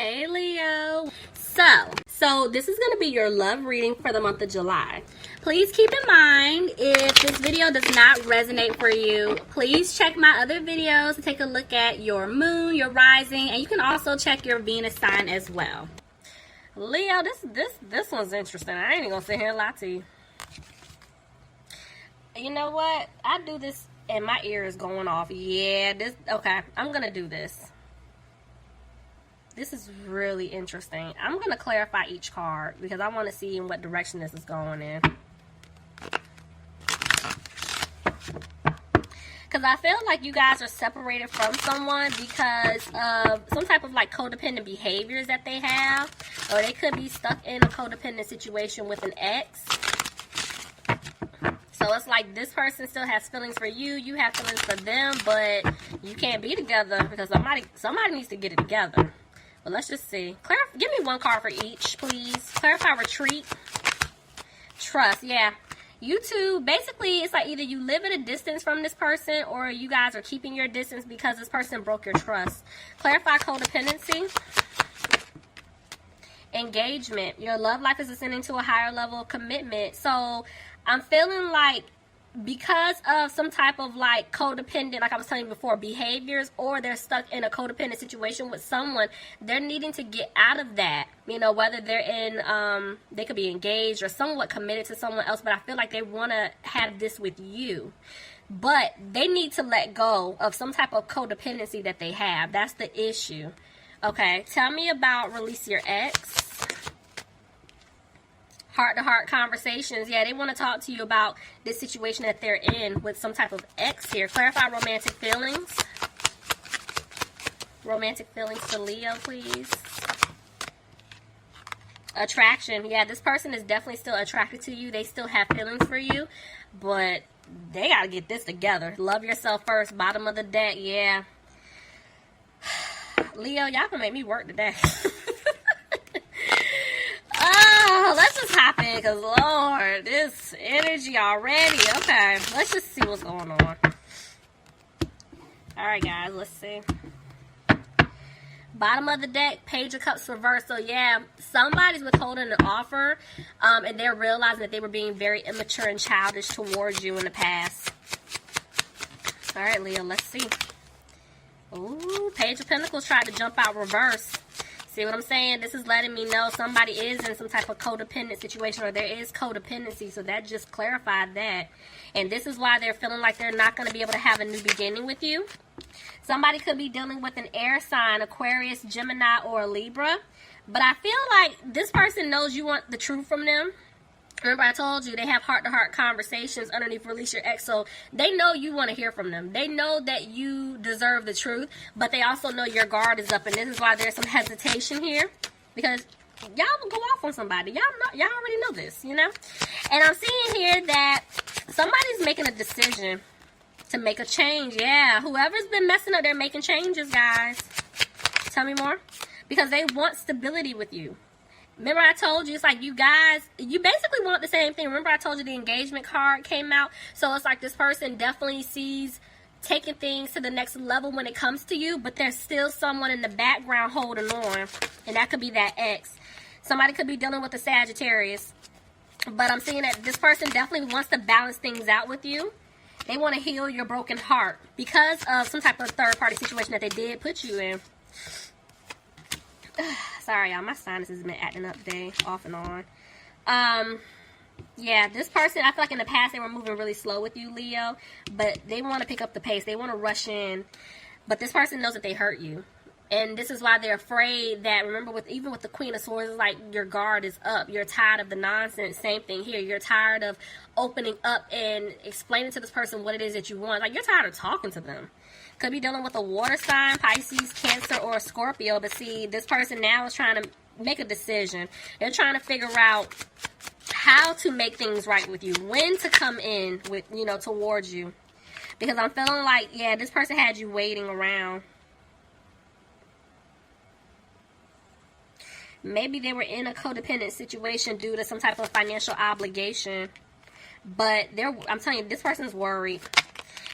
Hey Leo. So this is going to be your love reading for the month of July. Please keep in mind, if this video does not resonate for you, please check my other videos to take a look at your moon, your rising, and you can also check your Venus sign as well. Leo, this one's interesting. I ain't even gonna sit here and lie to you. You know what? I do this and my ear is going off. Yeah, okay, I'm gonna do this. This is really interesting. I'm going to clarify each card because I want to see in what direction this is going in. Because I feel like you guys are separated from someone because of some type of like codependent behaviors that they have. Or they could be stuck in a codependent situation with an ex. So it's like this person still has feelings for you. You have feelings for them. But you can't be together because somebody needs to get it together. But let's just see. Give me one card for each, please. Clarify, retreat, trust. Yeah. You two, basically, it's like either you live at a distance from this person or you guys are keeping your distance because this person broke your trust. Clarify, codependency. Engagement. Your love life is ascending to a higher level of commitment. So I'm feeling like because of some type of like codependent, like I was telling you before, behaviors, or they're stuck in a codependent situation with someone, they're needing to get out of that. You know, whether they're in, they could be engaged or somewhat committed to someone else, but I feel like they want to have this with you. But they need to let go of some type of codependency that they have. That's the issue. Okay, tell me about release your ex. Heart-to-heart conversations. Yeah, they want to talk to you about this situation that they're in with some type of ex here. Clarify romantic feelings. Romantic feelings for Leo, please. Attraction. Yeah, this person is definitely still attracted to you. They still have feelings for you, but they got to get this together. Love yourself first. Bottom of the deck. Yeah. Leo, y'all can make me work today. Let's just hop in because, Lord, this energy already. Okay, let's just see what's going on. Alright, guys, let's see. Bottom of the deck, Page of Cups reversed. So, yeah, somebody's withholding an offer, and they're realizing that they were being very immature and childish towards you in the past. Alright, Leo, let's see. Ooh, Page of Pentacles tried to jump out reverse. See what I'm saying? This is letting me know somebody is in some type of codependent situation, or there is codependency. So that just clarified that. And this is why they're feeling like they're not going to be able to have a new beginning with you. Somebody could be dealing with an air sign, Aquarius, Gemini, or Libra. But I feel like this person knows you want the truth from them. Remember I told you they have heart-to-heart conversations underneath release your ex, so they know you want to hear from them. They know that you deserve the truth, but they also know your guard is up, and this is why there's some hesitation here, because y'all will go off on somebody. Y'all already know this, you know? And I'm seeing here that somebody's making a decision to make a change. Yeah, whoever's been messing up, they're making changes, guys. Tell me more. Because they want stability with you. Remember I told you, it's like you guys, you basically want the same thing. Remember I told you the engagement card came out? So it's like this person definitely sees taking things to the next level when it comes to you, but there's still someone in the background holding on, and that could be that ex. Somebody could be dealing with a Sagittarius, but I'm seeing that this person definitely wants to balance things out with you. They want to heal your broken heart because of some type of third-party situation that they did put you in. Sorry, y'all. My sinuses have been acting up today, off and on. Yeah, this person, I feel like in the past they were moving really slow with you, Leo. But they want to pick up the pace. They want to rush in. But this person knows that they hurt you. And this is why they're afraid that, remember, even with the Queen of Swords, it's like your guard is up. You're tired of the nonsense. Same thing here. You're tired of opening up and explaining to this person what it is that you want. Like, you're tired of talking to them. Could be dealing with a water sign, Pisces, Cancer, or a Scorpio. But see, this person now is trying to make a decision. They're trying to figure out how to make things right with you. When to come in with, you know, towards you. Because I'm feeling like, yeah, this person had you waiting around. Maybe they were in a codependent situation due to some type of financial obligation. But I'm telling you, this person's worried.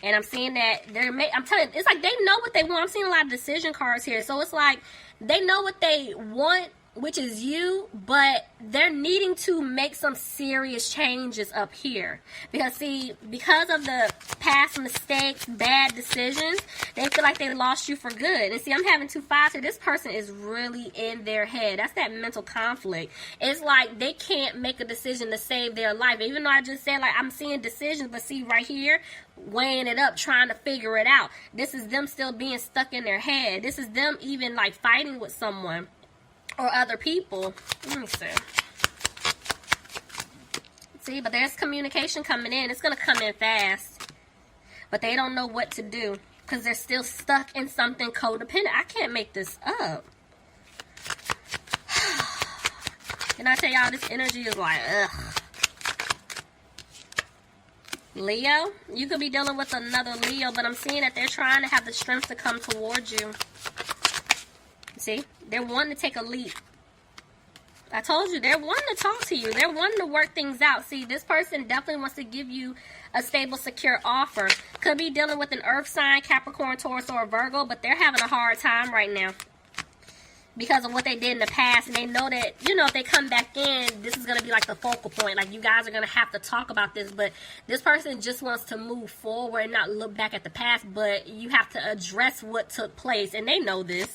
And I'm seeing that I'm telling you, it's like they know what they want. I'm seeing a lot of decision cards here. So it's like they know what they want, which is you, but they're needing to make some serious changes up here. Because see, because of the past mistakes, bad decisions, they feel like they lost you for good. And see, I'm having 2 5s here. This person is really in their head. That's that mental conflict. It's like they can't make a decision to save their life. Even though I just said, like, I'm seeing decisions, but see right here, weighing it up, trying to figure it out. This is them still being stuck in their head. This is them even like fighting with someone or other people. Let me see. See, but there's communication coming in. It's going to come in fast. But they don't know what to do because they're still stuck in something codependent. I can't make this up. And I tell y'all, this energy is like, ugh. Leo, you could be dealing with another Leo, but I'm seeing that they're trying to have the strength to come towards you. See, they're wanting to take a leap. I told you, they're wanting to talk to you. They're wanting to work things out. See, this person definitely wants to give you a stable, secure offer. Could be dealing with an earth sign, Capricorn, Taurus, or Virgo, but they're having a hard time right now because of what they did in the past. And they know that, you know, if they come back in, this is going to be like the focal point. Like, you guys are going to have to talk about this. But this person just wants to move forward and not look back at the past. But you have to address what took place. And they know this.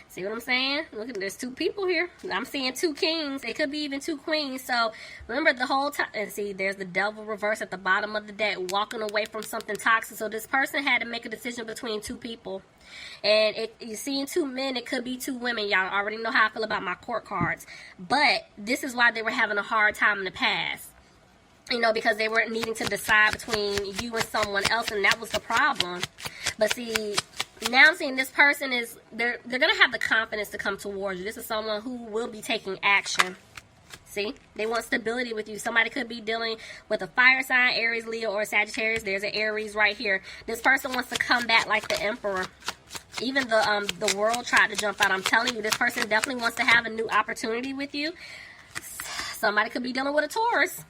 See what I'm saying? Look, there's 2 people here. I'm seeing 2 kings. It could be even 2 queens. So remember the whole time. And see, there's the devil reverse at the bottom of the deck, walking away from something toxic. So this person had to make a decision between 2 people. And you're seeing 2 men. It could be 2 women. Y'all already know how I feel about my court cards. But this is why they were having a hard time in the past. You know, because they weren't needing to decide between you and someone else. And that was the problem. But see, now I'm seeing this person is, they're going to have the confidence to come towards you. This is someone who will be taking action. See? They want stability with you. Somebody could be dealing with a fire sign, Aries, Leo, or Sagittarius. There's an Aries right here. This person wants to come back like the Emperor. Even the world tried to jump out. I'm telling you, this person definitely wants to have a new opportunity with you. Somebody could be dealing with a Taurus.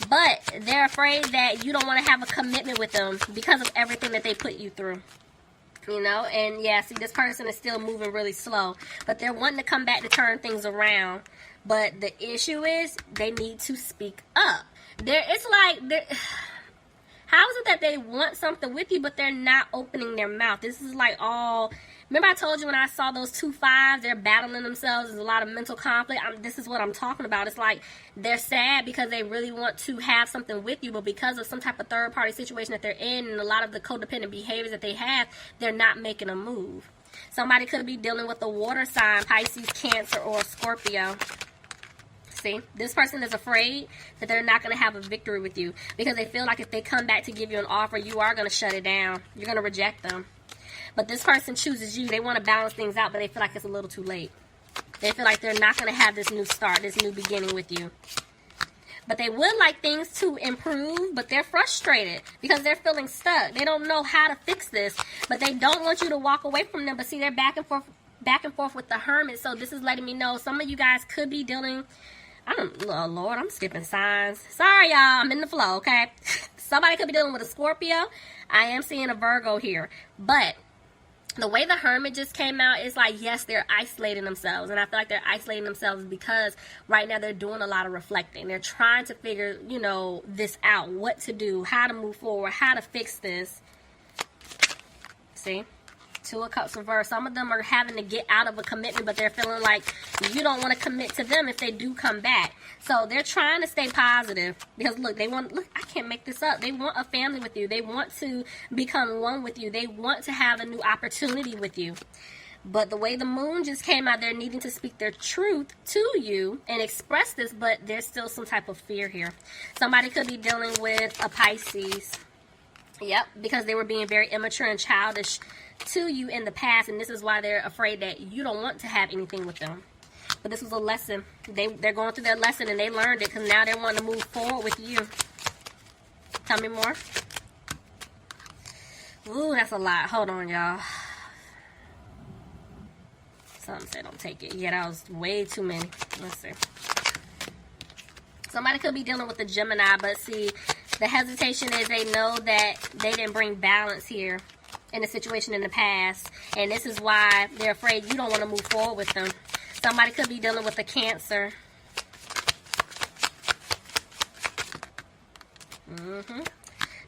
But they're afraid that you don't want to have a commitment with them because of everything that they put you through. You know, and yeah, see, this person is still moving really slow, but they're wanting to come back to turn things around. But the issue is they need to speak up. It's like, how is it that they want something with you, but they're not opening their mouth? This is like all, remember I told you when I saw those 2 5s, they're battling themselves. There's a lot of mental conflict. This is what I'm talking about. It's like they're sad because they really want to have something with you, but because of some type of third-party situation that they're in and a lot of the codependent behaviors that they have, they're not making a move. Somebody could be dealing with a water sign, Pisces, Cancer, or Scorpio. See, this person is afraid that they're not going to have a victory with you because they feel like if they come back to give you an offer, you are going to shut it down. You're going to reject them. But this person chooses you. They want to balance things out, but they feel like it's a little too late. They feel like they're not going to have this new start, this new beginning with you. But they would like things to improve, but they're frustrated because they're feeling stuck. They don't know how to fix this, but they don't want you to walk away from them. But see, they're back and forth with the Hermit. So this is letting me know some of you guys could be dealing, oh Lord, I'm skipping signs. Sorry, y'all. I'm in the flow, okay? Somebody could be dealing with a Scorpio. I am seeing a Virgo here. But the way the Hermit just came out is like, yes, they're isolating themselves. And I feel like they're isolating themselves because right now they're doing a lot of reflecting. They're trying to figure, you know, this out. What to do, how to move forward, how to fix this. See? 2 of Cups reversed. Some of them are having to get out of a commitment, but they're feeling like you don't want to commit to them if they do come back. So they're trying to stay positive because look, I can't make this up. They want a family with you. They want to become one with you. They want to have a new opportunity with you. But the way the moon just came out, they're needing to speak their truth to you and express this, but there's still some type of fear here. Somebody could be dealing with a Pisces. Yep, because they were being very immature and childish to you in the past, and this is why they're afraid that you don't want to have anything with them. But this was a lesson. They're going through their lesson, and they learned it because now they're wanting to move forward with you. Tell me more. Ooh, that's a lot. Hold on, y'all. Something said don't take it. Yeah, that was way too many. Let's see. Somebody could be dealing with a Gemini, but see, The hesitation is they know that they didn't bring balance here in the situation in the past. And this is why they're afraid you don't want to move forward with them. Somebody could be dealing with a Cancer.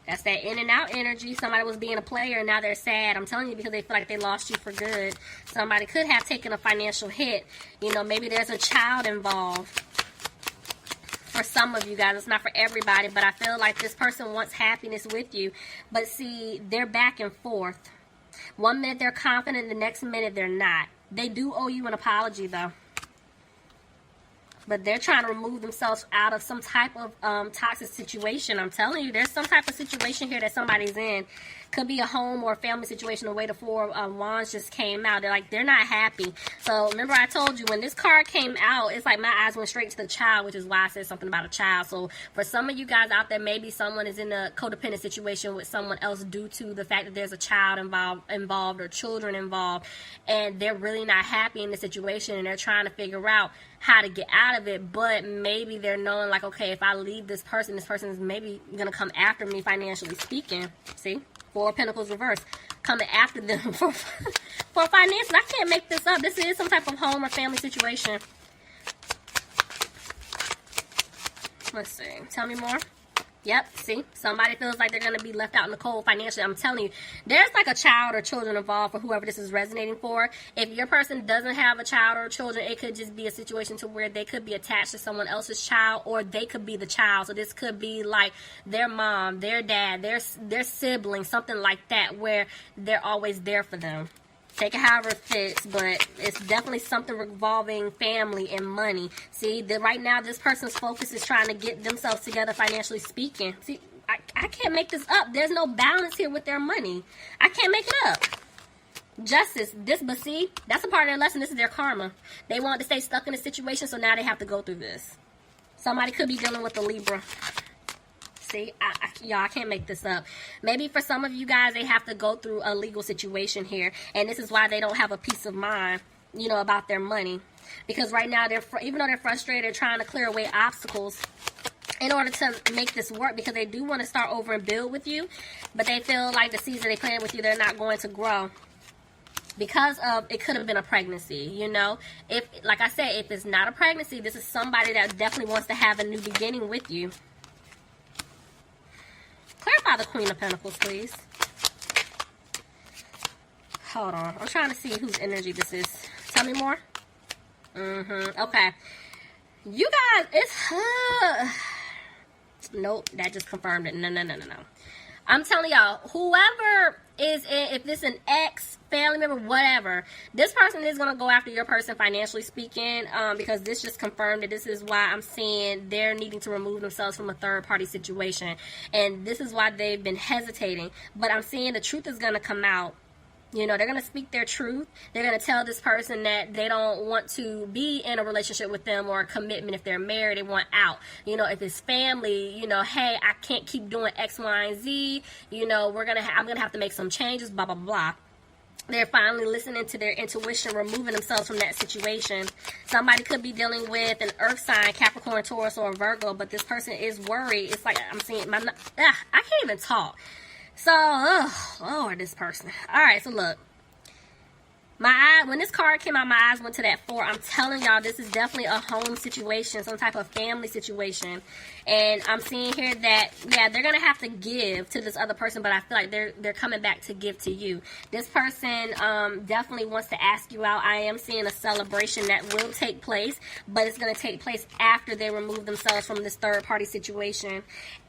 That's that in and out energy. Somebody was being a player and now they're sad. I'm telling you, because they feel like they lost you for good. Somebody could have taken a financial hit. You know, maybe there's a child involved. For some of you guys, it's not for everybody, but I feel like this person wants happiness with you. But see, they're back and forth. One minute they're confident, the next minute they're not. They do owe you an apology, though. But they're trying to remove themselves out of some type of toxic situation. I'm telling you, there's some type of situation here that somebody's in. Could be a home or a family situation. The way the Four of Wands just came out. They're not happy. So remember I told you, when this card came out, it's like my eyes went straight to the child, which is why I said something about a child. So for some of you guys out there, maybe someone is in a codependent situation with someone else due to the fact that there's a child involved or children involved. And they're really not happy in the situation. And they're trying to figure out how to get out of it. But maybe they're knowing like, okay, if I leave this person is maybe going to come after me financially speaking. See? Four of Pentacles reverse, coming after them for finances. I can't make this up. This is some type of home or family situation. Let's see. Tell me more. Yep, see? Somebody feels like they're going to be left out in the cold financially. I'm telling you, there's like a child or children involved for whoever this is resonating for. If your person doesn't have a child or children, it could just be a situation to where they could be attached to someone else's child, or they could be the child. So this could be like their mom, their dad, their sibling, something like that, where they're always there for them. Take it however it fits, but it's definitely something revolving family and money. See, right now this person's focus is trying to get themselves together financially speaking. See, I can't make this up. There's no balance here with their money. I can't make it up. Justice, but see, that's a part of their lesson. This is their karma. They want to stay stuck in a situation, so now they have to go through this. Somebody could be dealing with a Libra. See, y'all, I can't make this up. Maybe for some of you guys, they have to go through a legal situation here. And this is why they don't have a peace of mind, you know, about their money. Because right now, even though they're frustrated, they're trying to clear away obstacles in order to make this work. Because they do want to start over and build with you. But they feel like the seeds that they planted with you, they're not going to grow. Because of, it could have been a pregnancy, you know. If, like I said, if it's not a pregnancy, this is somebody that definitely wants to have a new beginning with you. Clarify the Queen of Pentacles, please. Hold on. I'm trying to see whose energy this is. Tell me more. Okay. You guys, it's... Nope, that just confirmed it. No. I'm telling y'all, whoever is in, if this is an ex, family member, whatever, this person is going to go after your person financially speaking, because this just confirmed it. This is why I'm saying they're needing to remove themselves from a third-party situation. And this is why they've been hesitating. But I'm seeing the truth is going to come out. You know, they're going to speak their truth. They're going to tell this person that they don't want to be in a relationship with them or a commitment. If they're married, they want out. You know, if it's family, you know, hey, I can't keep doing X, Y, and Z. You know, I'm going to have to make some changes, blah, blah, blah. They're finally listening to their intuition, removing themselves from that situation. Somebody could be dealing with an earth sign, Capricorn, Taurus, or Virgo, but this person is worried. It's like I'm seeing I can't even talk. So, Lord, this person. All right, so look. When this card came out, my eyes went to that 4. I'm telling y'all, this is definitely a home situation, some type of family situation. And I'm seeing here that, yeah, they're going to have to give to this other person, but I feel like they're coming back to give to you. This person definitely wants to ask you out. I am seeing a celebration that will take place, but it's going to take place after they remove themselves from this third-party situation.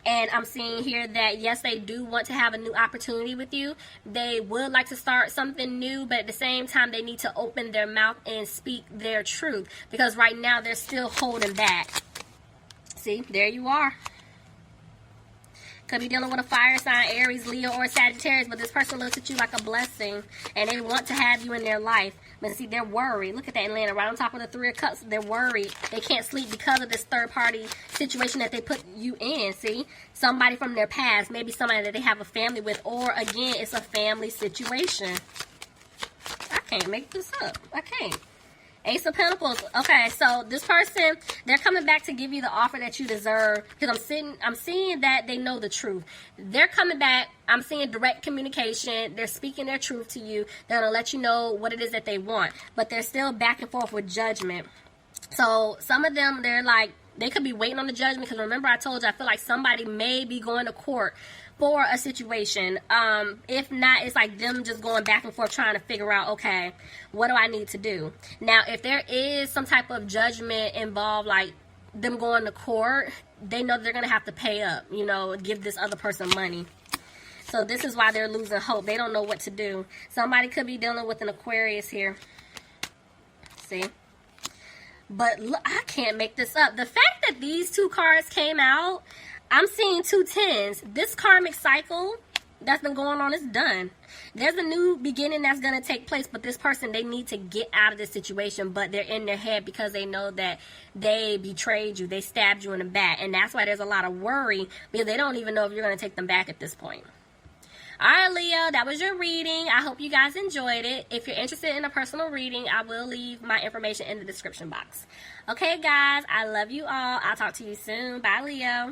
And I'm seeing here that, yes, they do want to have a new opportunity with you. They would like to start something new, but at the same time, they need to open their mouth and speak their truth. Because right now, they're still holding back. See, there you are. Could be dealing with a fire sign, Aries, Leo, or Sagittarius, but this person looks at you like a blessing, and they want to have you in their life. But see, they're worried. Look at that Atlanta, right on top of the 3 of Cups. They're worried. They can't sleep because of this third-party situation that they put you in, see? Somebody from their past, maybe somebody that they have a family with, or, again, it's a family situation. I can't make this up. I can't. Ace of Pentacles. Okay, so this person, they're coming back to give you the offer that you deserve. Because I'm seeing that they know the truth. They're coming back. I'm seeing direct communication. They're speaking their truth to you. They're going to let you know what it is that they want. But they're still back and forth with judgment. So some of them, they're like, they could be waiting on the judgment. Because remember, I told you, I feel like somebody may be going to court for a situation. If not, it's like them just going back and forth trying to figure out, okay, what do I need to do? Now, if there is some type of judgment involved, like them going to court, they know they're going to have to pay up, you know, give this other person money. So this is why they're losing hope. They don't know what to do. Somebody could be dealing with an Aquarius here. See? But look, I can't make this up. The fact that these two cards came out, I'm seeing 2 tens. This karmic cycle that's been going on is done. There's a new beginning that's going to take place, but this person, they need to get out of this situation, but they're in their head because they know that they betrayed you. They stabbed you in the back, and that's why there's a lot of worry because they don't even know if you're going to take them back at this point. All right, Leo, that was your reading. I hope you guys enjoyed it. If you're interested in a personal reading, I will leave my information in the description box. Okay, guys, I love you all. I'll talk to you soon. Bye, Leo.